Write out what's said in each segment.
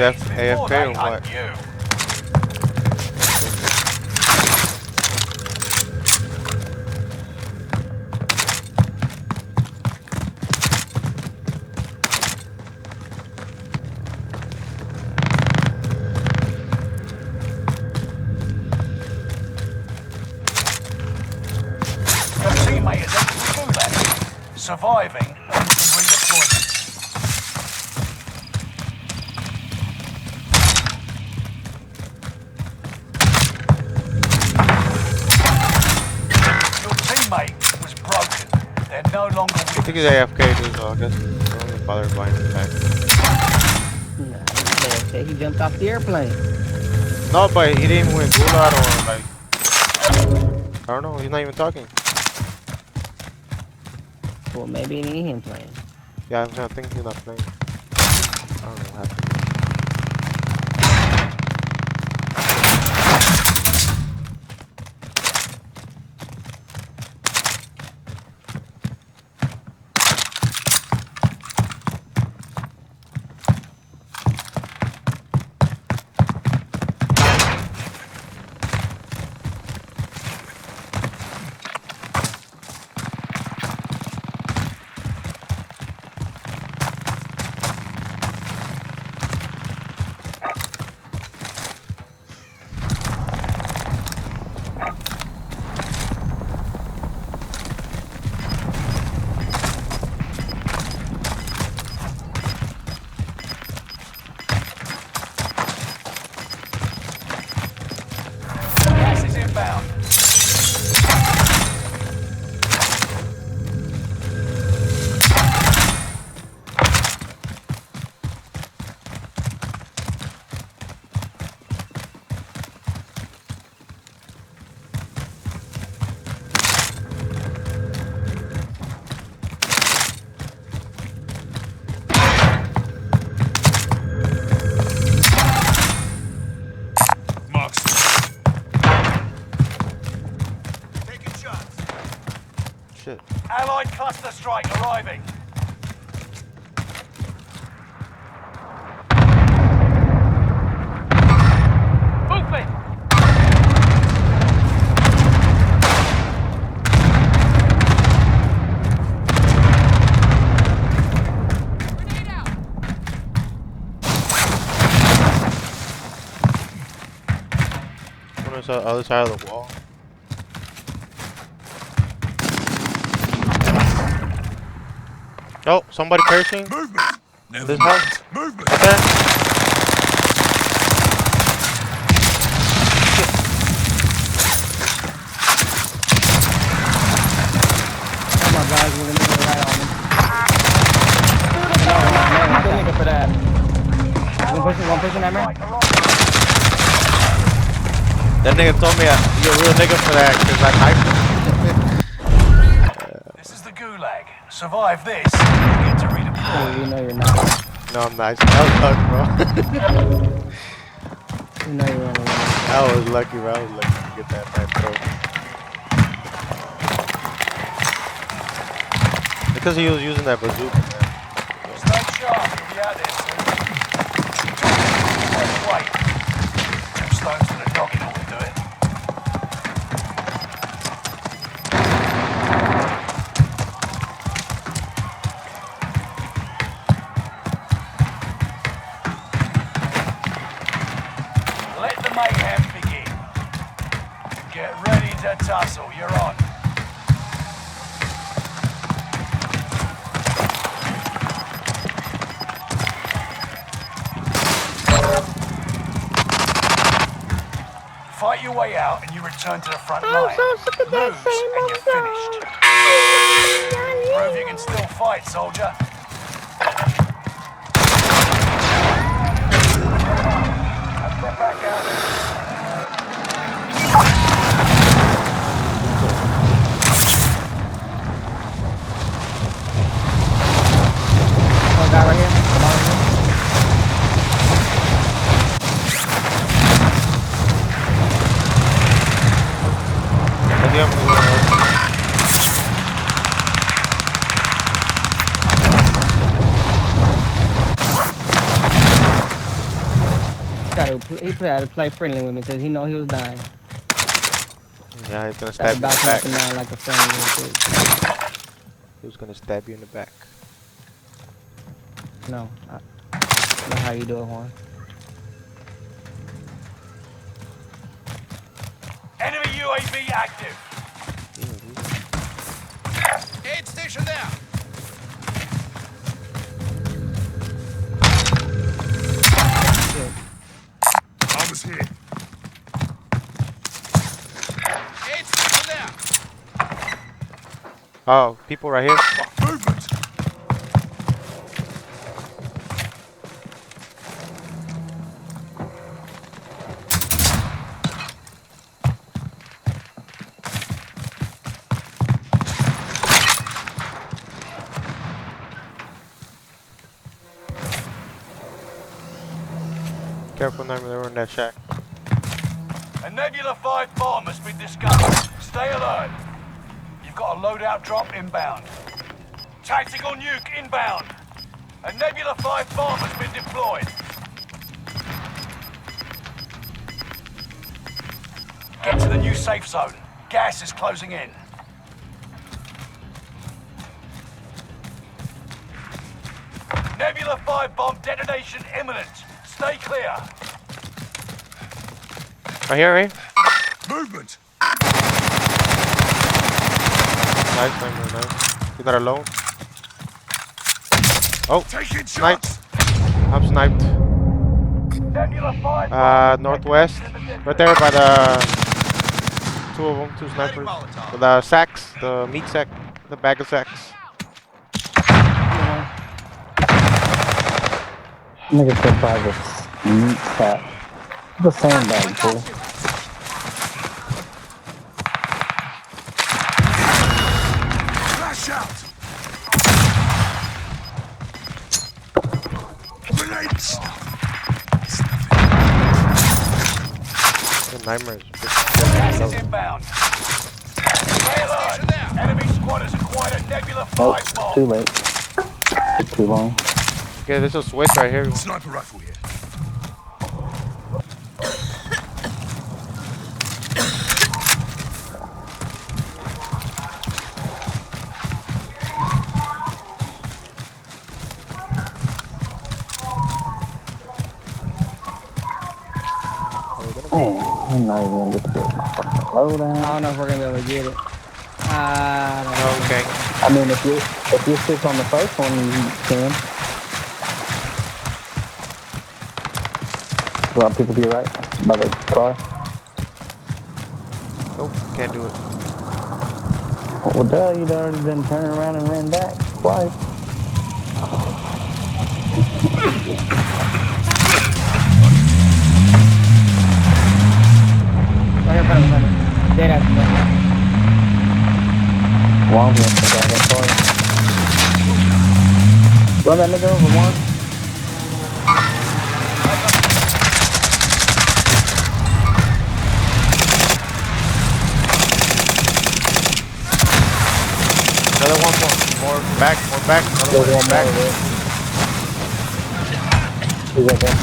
AFK or what? Your teammate is able to do that. Surviving and redeployment. Your teammate was broken. They're no longer with I think he's AFK too, so I guess I don't even bother buying the tank. Nah, he's AFK. He jumped off the airplane. No, but he didn't even win Gulag or like I don't know. He's not even talking. Well, maybe it ain't him playing. Yeah, I think he's not playing. I don't know what happened. gas is inbound. Shit. Allied cluster strike arriving. Movement! Grenade out! On the other side of the wall. Oh, somebody cursing? Movement. Never This mind. house? Movement. Okay. Oh my God, we're gonna get right on him. No, man, good nigga for that. One person, Emmer. That nigga told me you're a real nigga for that, cause I hyped him. This is the Gulag. Survive this, you get to redeploy. Oh, you know you're not. No, I'm not. That was luck, bro. You know you're only one. I was lucky, bro. I was lucky to get that throw. Because he was using that bazooka, man. Stay sharp, you'll be out there soon. Wait. Two stones to the dog in order to do it. Let the mayhem begin. Get ready to tussle, you're on. Fight your way out and you return to the front line. Lose and you're finished. Prove you can still fight, soldier. Step back out. Oh, guy right here. Come on, right He tried to play friendly with me because he know he was dying. Yeah, he's gonna Started stab you in the bouncing up back. and down like a friendly little shit. He was gonna stab you in the back. No, that's how you do it, Juan. Enemy UAV active. Aid station there. Armor's here. Aid station there. Oh, people right here. Movement. Careful, Nightmare, they were in that shack. A Nebula 5 bomb has been discovered. Stay alert. You've got a loadout drop inbound. Tactical nuke inbound. A Nebula 5 bomb has been deployed. Get to the new safe zone. Gas is closing in. Nebula 5 bomb detonation imminent. Stay clear. Right here, right here. Movement. Nice, Nightmare, nice. You're not alone. Oh, Taking sniped. shots. I'm sniped. Nebula 5 bomb. Northwest. Right there by the... Two of them, two snipers. With the sacks, the meat sack, the bag of sacks. Nigga said by the meat sack. The sandbag, fool. Flash out. Grenades. The Nightmares. Gas is inbound. Stay alert. Enemy squad has acquired a Nebula 5 Nope, bomb. too late. Took too long. Okay, there's a switch right here. Sniper rifle here. Man, I'm not even gonna get to get my fucking loadout. I don't know if we're gonna be able to get it. I don't know. Okay. I mean, if you stick on the first one, you can. A lot of people to your right by the car. Nope, can't do it. Well, duh, you'd already been turning around and ran back twice. Right here in front of me. Dead ass. Long one, I got that car. Run that nigga over one. Another one more. More back, another There's one one back. more there. He's right there.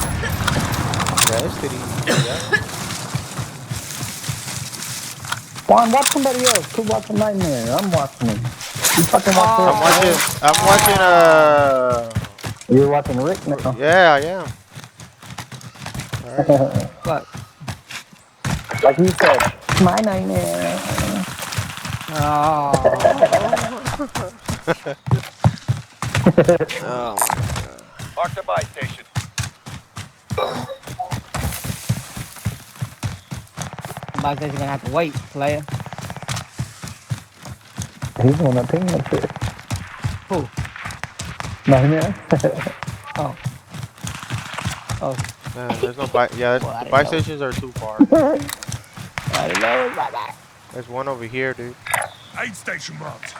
Yeah, it's pretty. Yeah. Juan, watch somebody else. Quit watching Nightmare. I'm watching it. You fucking watch I'm watching, You're watching Rick now. yeah, I am. Alright. Fuck. Like you said, my Nightmare. Oh. Oh. Mark the buy station. Buy station gonna have to wait, player. He's the one that pinged that shit. Who? Nightmare. Oh. Oh. There's no buy. Yeah, Well, I the buy didn't know. stations are too far. I didn't know about that. There's one over here, dude. Aid station marked.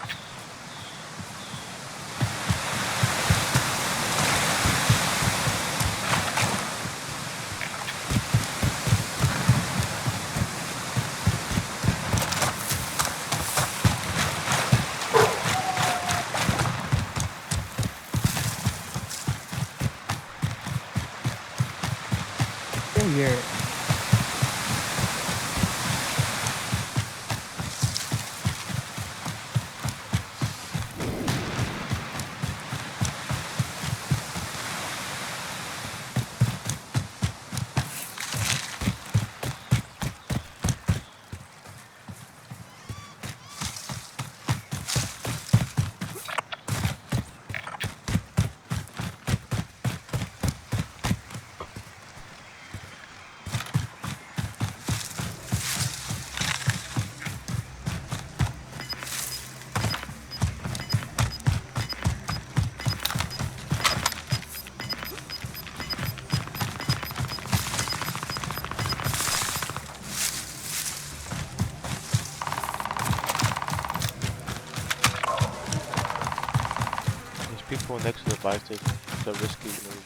people next to the buy station. It's a risky move.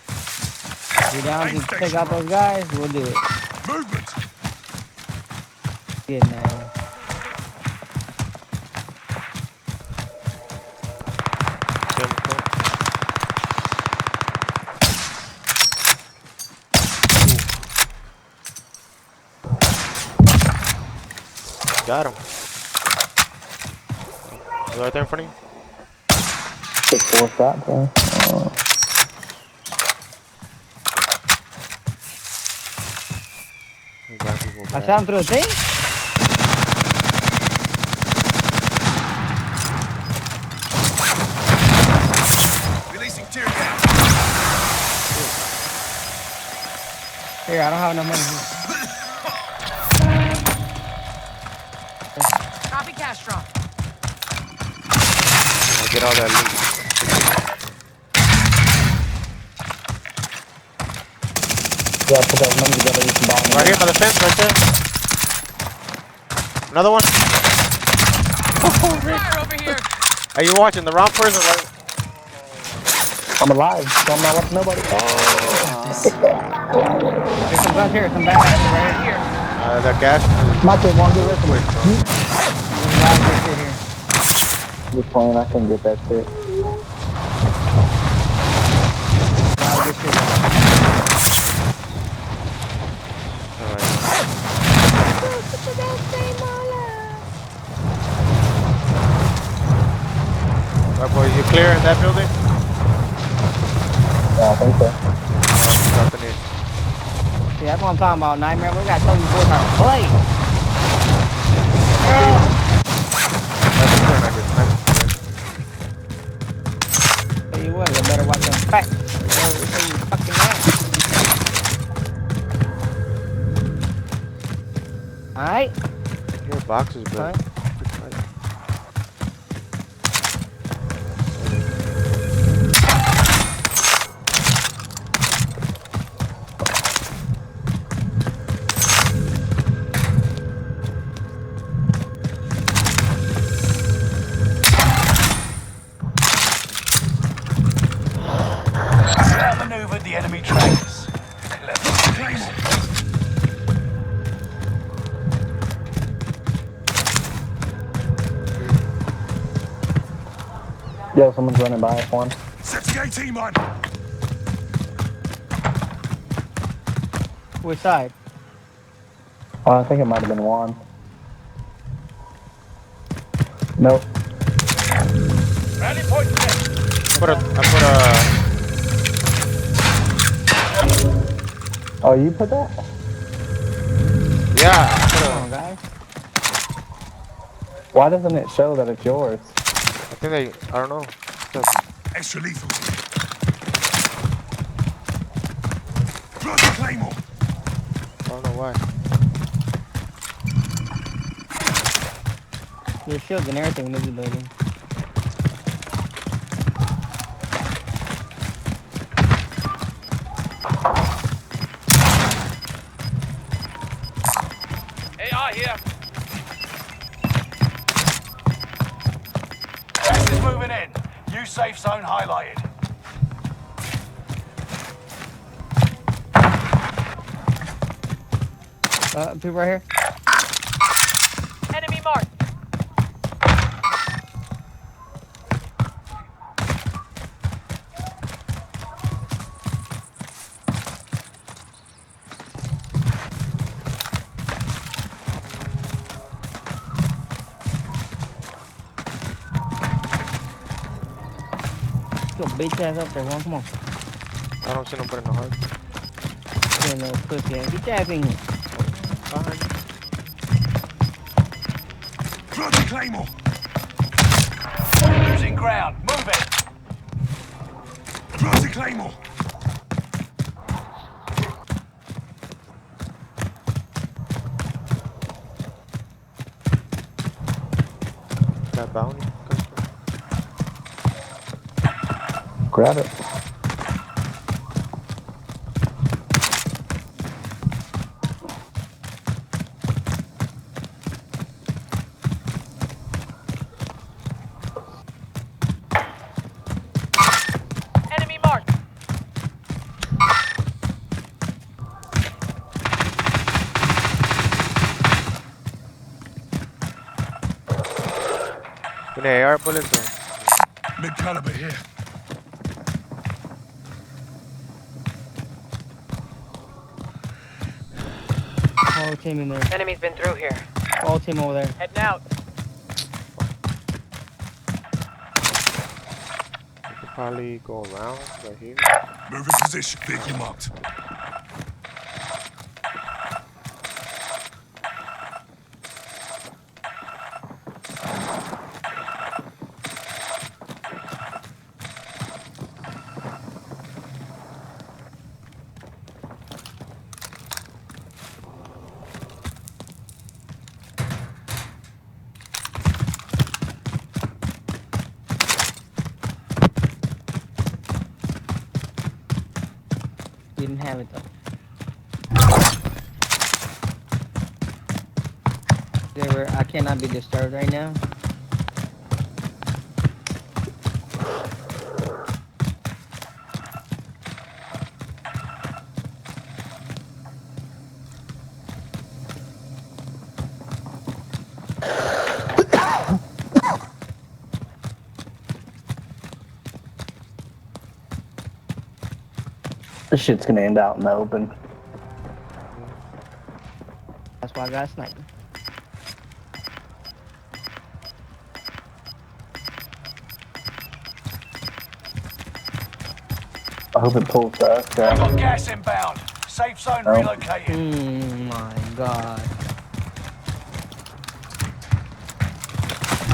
You down to take out those guys? We'll do it. Movement. Yeah, man. See him in front? Got him. Is he right there in front of you? Take 4 shots, man. He got people I back. shot him through the thing? Releasing tear gas. Here, I don't have enough money. Copy Castro. Get all that loot. Yeah, put that money together. You can buy them. Right here by the fence, right there. Another one. Fire over here. Are you watching the wrong person? Right? I'm alive, so I'm not watching nobody. Oh. There's some guns here, some bad guys right here. That gas. My kid won't get rest of me. There's a lot of good shit here. Just playing, I couldn't get that shit. A lot of good shit. Alright. Right, boys, you clear in that building? Yeah, I think so. Nothing in. See, that's what I'm talking about, Nightmare. We gotta tell you boys how to play. Tell you what, you better watch them back. You fucking ass. Alright? Your box is good. Alright. Outmaneuvered the enemy trainers. Clever place. Yo, someone's running by us, one. Setting AT mine. Which side? I think it might have been Juan. Nope. Rally point set. I put a. Oh, you put that? Yeah, I put Come on, guys. Why doesn't it show that it's yours? I think they. I don't know. Extra lethal. Bloody Claymore. I don't know why. There's shields and everything in this building. AR here. Gas is moving in. New safe zone highlighted. People right here. Enemy marked. Go bitch ass up there, one. Come on. I don't see nobody in the heart. Get no pussy ass. Get your ass in here. Behind. Bloody Claymore. Losing ground. Move it. Bloody Claymore. That bounty. Grab it. Any AR bullets or? Mid caliber here. Whole team in there. Enemy's been through here. Whole team over there. Heading out. We could probably go around right here. Move in position. Vehicle marked. Didn't have it though. I cannot be disturbed right now. This shit's gonna end out in the open. That's why I got sniped. I hope it pulls to us, We've guys. got gas inbound. Safe zone Oh. relocated. Oh my god.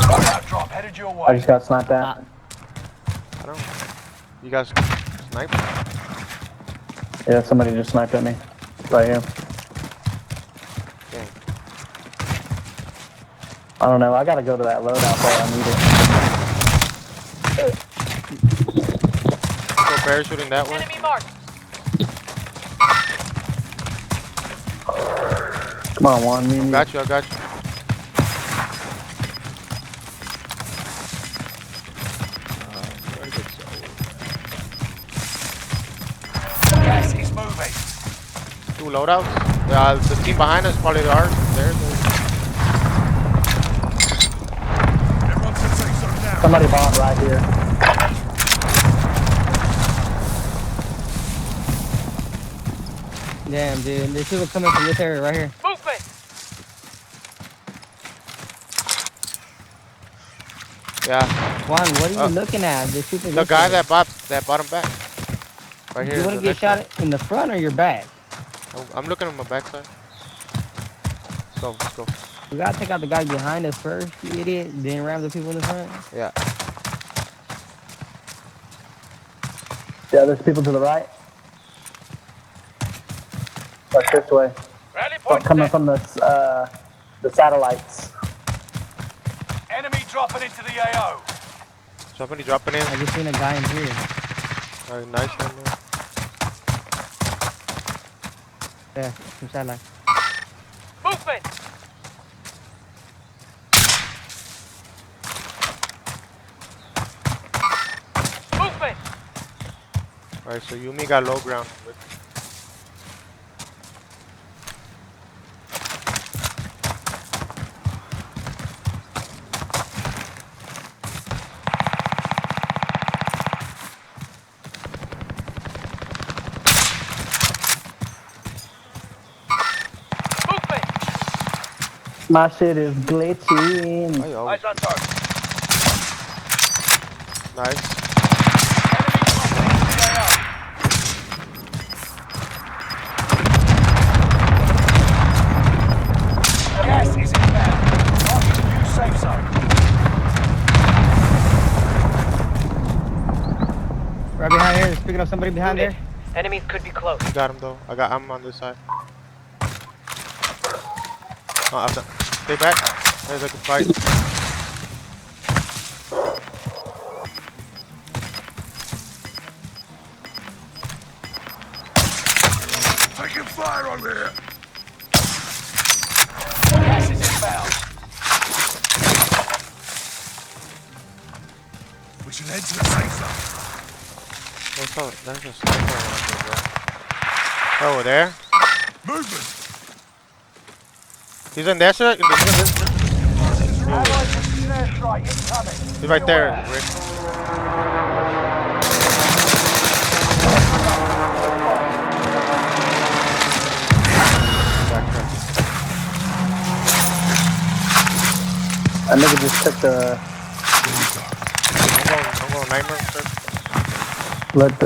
Loadout drop headed your I way. just got sniped at. I don't know. You guys snipe? Yeah, somebody just sniped at me. Right here. Dang. I don't know. I gotta go to that loadout there. I need it. Go parachuting that way. Enemy marked. Come on, Juan. Me and you. Got you, I got you. Gas is moving. Two loadouts. The team behind us probably ours. There. Everyone to the safe zone now. Somebody bought right here. Damn, dude. There's people coming from this area right here. Movement. Yeah. Juan, what are you looking at? There's people The guy that bought him back. Right here. You want the to get next shot one. in the front or your back? I'm looking at my backside. Let's go. We gotta take out the guy behind us first, you idiot. Then ram the people in the front. Yeah. Yeah, there's people to the right. Like this way. Rally Oh, point coming set. from the satellites. Enemy dropping into the AO. Somebody dropping in. I just seen a guy in here. Alright, nice one there. Yeah, from satellite. Movement. Movement. Alright, so Yumi got low ground. Movement. My shit is glitching. Oh, yo. Eyes on target. Nice. Enemy dropping into the AO. Gas is inbound. Marking new safe zone. Right behind here. Speaking of somebody behind there. Enemies could be close. Got him though. I'm on this side. Oh, after. Stay back. There's a good fight. Taking fire over here. Gas is inbound. We should head to the safe zone. There's a sniper around here, bro. Oh, there? Movement. He's in there, sir? In this. Allied precision airstrike incoming. He's right there, Rick. That nigga just took the. I'm going nightmare.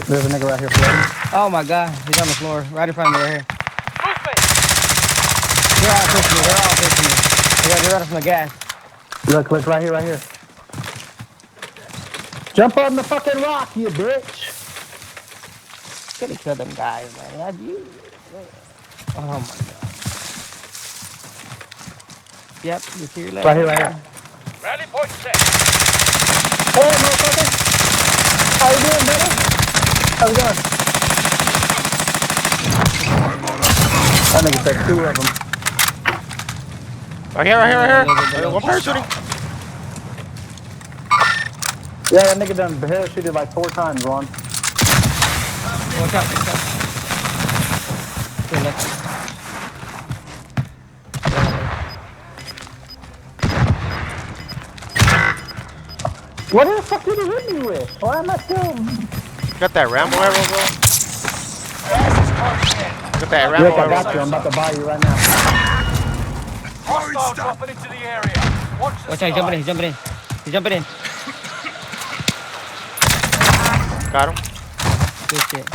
There's a nigga right here floating. Oh my god, he's on the floor, right in front of me, right here. Movement! They're all pushing me. They're all pushing me. They're running from the gas. Look, right here, right here. Jump on the fucking rock, you bitch. Gotta kill them guys, man. Have you? Oh my god. Yep, you see your leg. Right here, right here. Rally point set. Hey, motherfucker. How you doing, brother? How's it going? That nigga said 2 of them. Right here, right here, right here. One parachuting. Yeah, that nigga done parachuted like 4 times, Ron. Watch out, watch out. Here, look. What the fuck did he hit me with? Why am I still... Got that Rambo arrow, bro? Gas is closing in. Got that Rambo Rick, I arrow. got you. I'm about to buy you right now. Hostile dropping into the area. Watch the Watch out, he's jumping in, he's jumping in. He's jumping in. Got him. Good shit.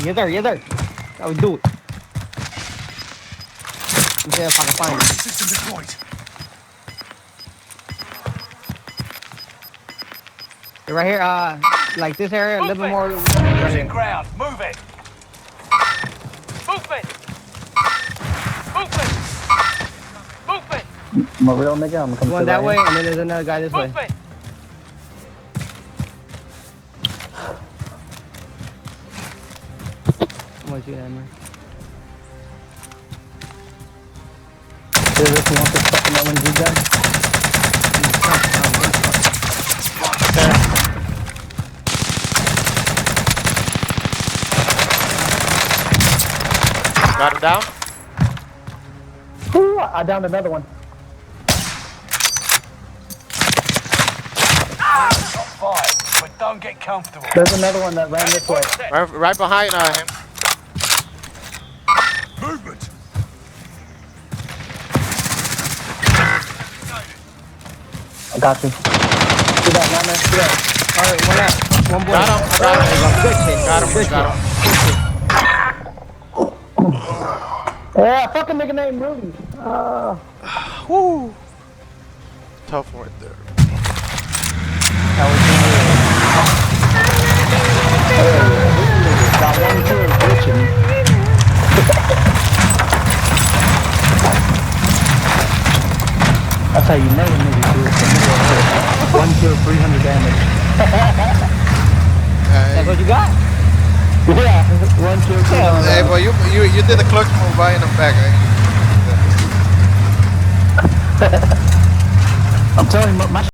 Yes, sir, yes, sir. How we do it? Let me see if I can find him. System deployed. They're right here, like this area, a little bit more. Right Losing here. ground. Move it. Movement! Movement! Movement! I'm a real nigga. I'm coming One to that right way, here. and then there's another guy this way. Movement! I'm gonna shoot at him, man. Dude, Rick, you want this fucking LNG gun? Got him down. Ooh, I downed another one. Not fired, but don't get comfortable. There's another one that ran this way. Right behind him. Movement. I got you. See that, Nightmare? See that? Alright, one left. One boy. Got him. Got him. Good shit. Got him. Good Got him. Yeah, fucking nigga named Rudy. Woo. Tough right there. Got 1 kill glitching. That's how you know a nigga do it. 1 kill, 300 damage. That's what you got? Yeah, 1 kill, 300 Hey, boy, you did the clerk move buying them back, right? I'm telling you, my